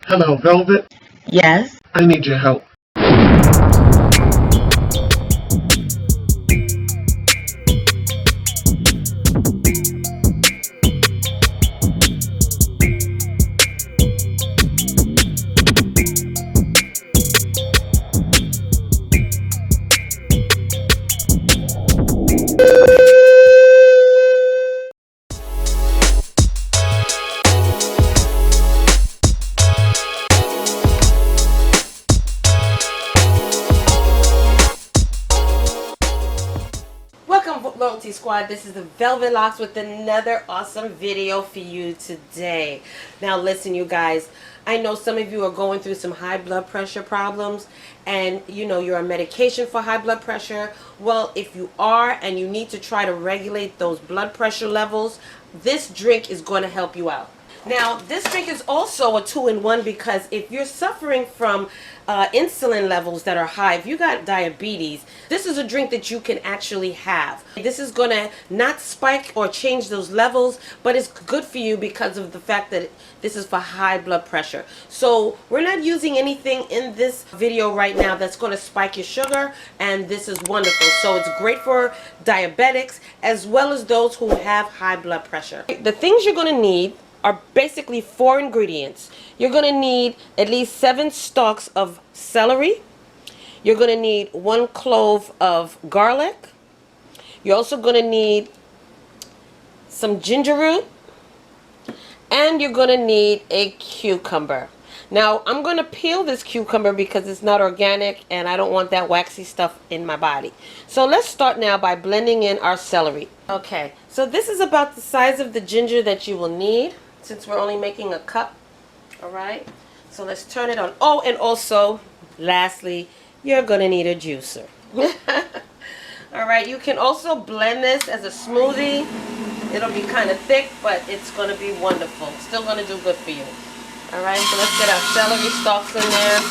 Hello, Velvet. Yes. I need your help. Welcome, Loyalty Squad. This is the Velvet Locks with another awesome video for you today. Now listen, you guys, I know some of you are going through some high blood pressure problems, and you know you're on medication for high blood pressure. Well, if you are and you need to try to regulate those blood pressure levels, this drink is going to help you out. Now, this drink is also a 2-in-1 because if you're suffering from insulin levels that are high, if you got diabetes, this is a drink that you can actually have. This is going to not spike or change those levels, but it's good for you because of the fact that this is for high blood pressure. So we're not using anything in this video right now that's going to spike your sugar, and this is wonderful. So it's great for diabetics as well as those who have high blood pressure. The things you're going to need are basically 4 ingredients. You're going to need at least 7 stalks of celery. You're going to need 1 clove of garlic. You're also going to need some ginger root. And you're going to need a cucumber. Now, I'm going to peel this cucumber because it's not organic and I don't want that waxy stuff in my body. So let's start now by blending in our celery. Okay, so this is about the size of the ginger that you will need, since we're only making a cup. All right, so let's turn it on. Oh, and also, lastly, you're gonna need a juicer. All right, you can also blend this as a smoothie. It'll be kind of thick, but it's gonna be wonderful. Still gonna do good for you. All right, so let's get our celery stalks in there.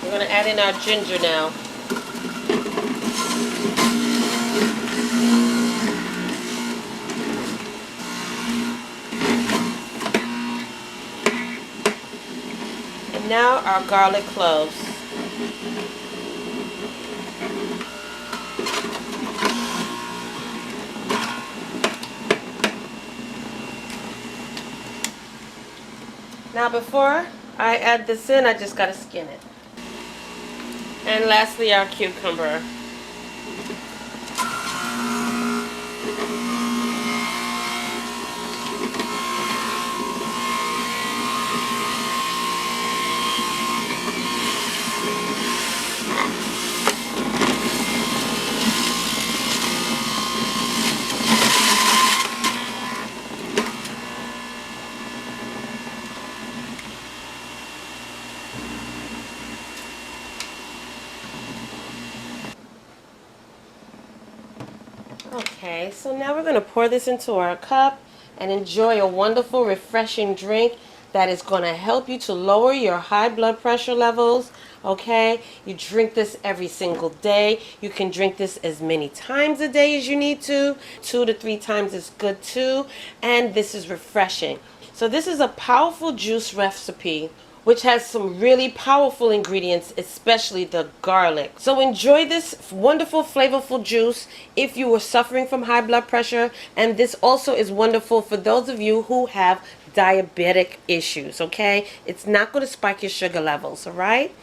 We're going to add in our ginger now. And now our garlic cloves. Now before I add this in, I just got to skin it. And lastly, our cucumber. Okay, so now we're going to pour this into our cup and enjoy a wonderful, refreshing drink that is going to help you to lower your high blood pressure levels. Okay, you drink this every single day. You can drink this as many times a day as you need to. 2 to 3 times is good too. And this is refreshing. So this is a powerful juice recipe which has some really powerful ingredients, especially the garlic. So enjoy this wonderful, flavorful juice if you are suffering from high blood pressure. And this also is wonderful for those of you who have diabetic issues, okay? It's not going to spike your sugar levels, all right?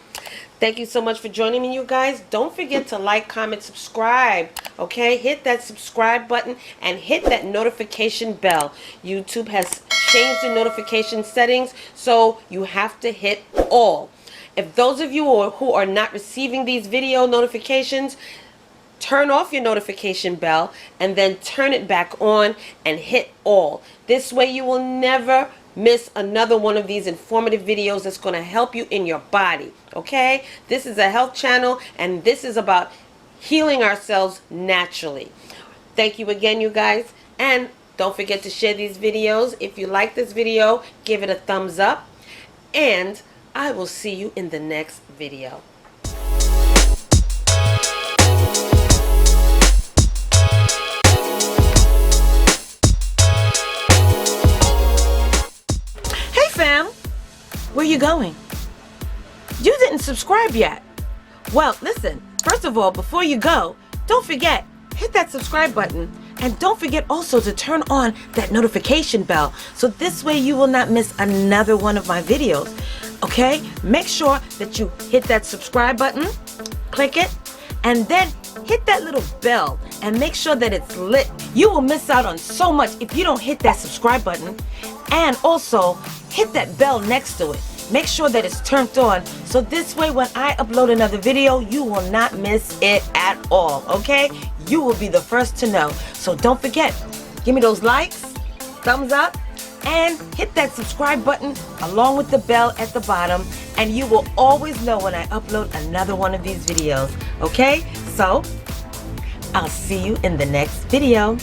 Thank you so much for joining me, you guys. Don't forget to like, comment, subscribe. Okay, hit that subscribe button and hit that notification bell. YouTube has changed the notification settings, so you have to hit all. If those of you who are not receiving these video notifications, turn off your notification bell and then turn it back on and hit all. This way you will never miss another one of these informative videos that's going to help you in your body. Okay? This is a health channel, and this is about healing ourselves naturally. Thank you again, you guys, and don't forget to share these videos. If you like this video, give it a thumbs up, and I will see you in the next video. Hey fam, where you going? You didn't subscribe yet. Well, listen, first of all, before you go, don't forget, hit that subscribe button, and don't forget also to turn on that notification bell, so this way you will not miss another one of my videos. Okay? Make sure that you hit that subscribe button, click it, and then hit that little bell and make sure that it's lit. You will miss out on so much if you don't hit that subscribe button, and also hit that bell next to it. Make sure that it's turned on, so this way when I upload another video, you will not miss it at all, okay? You will be the first to know. So don't forget, give me those likes, thumbs up, and hit that subscribe button along with the bell at the bottom, and you will always know when I upload another one of these videos, okay? So, I'll see you in the next video.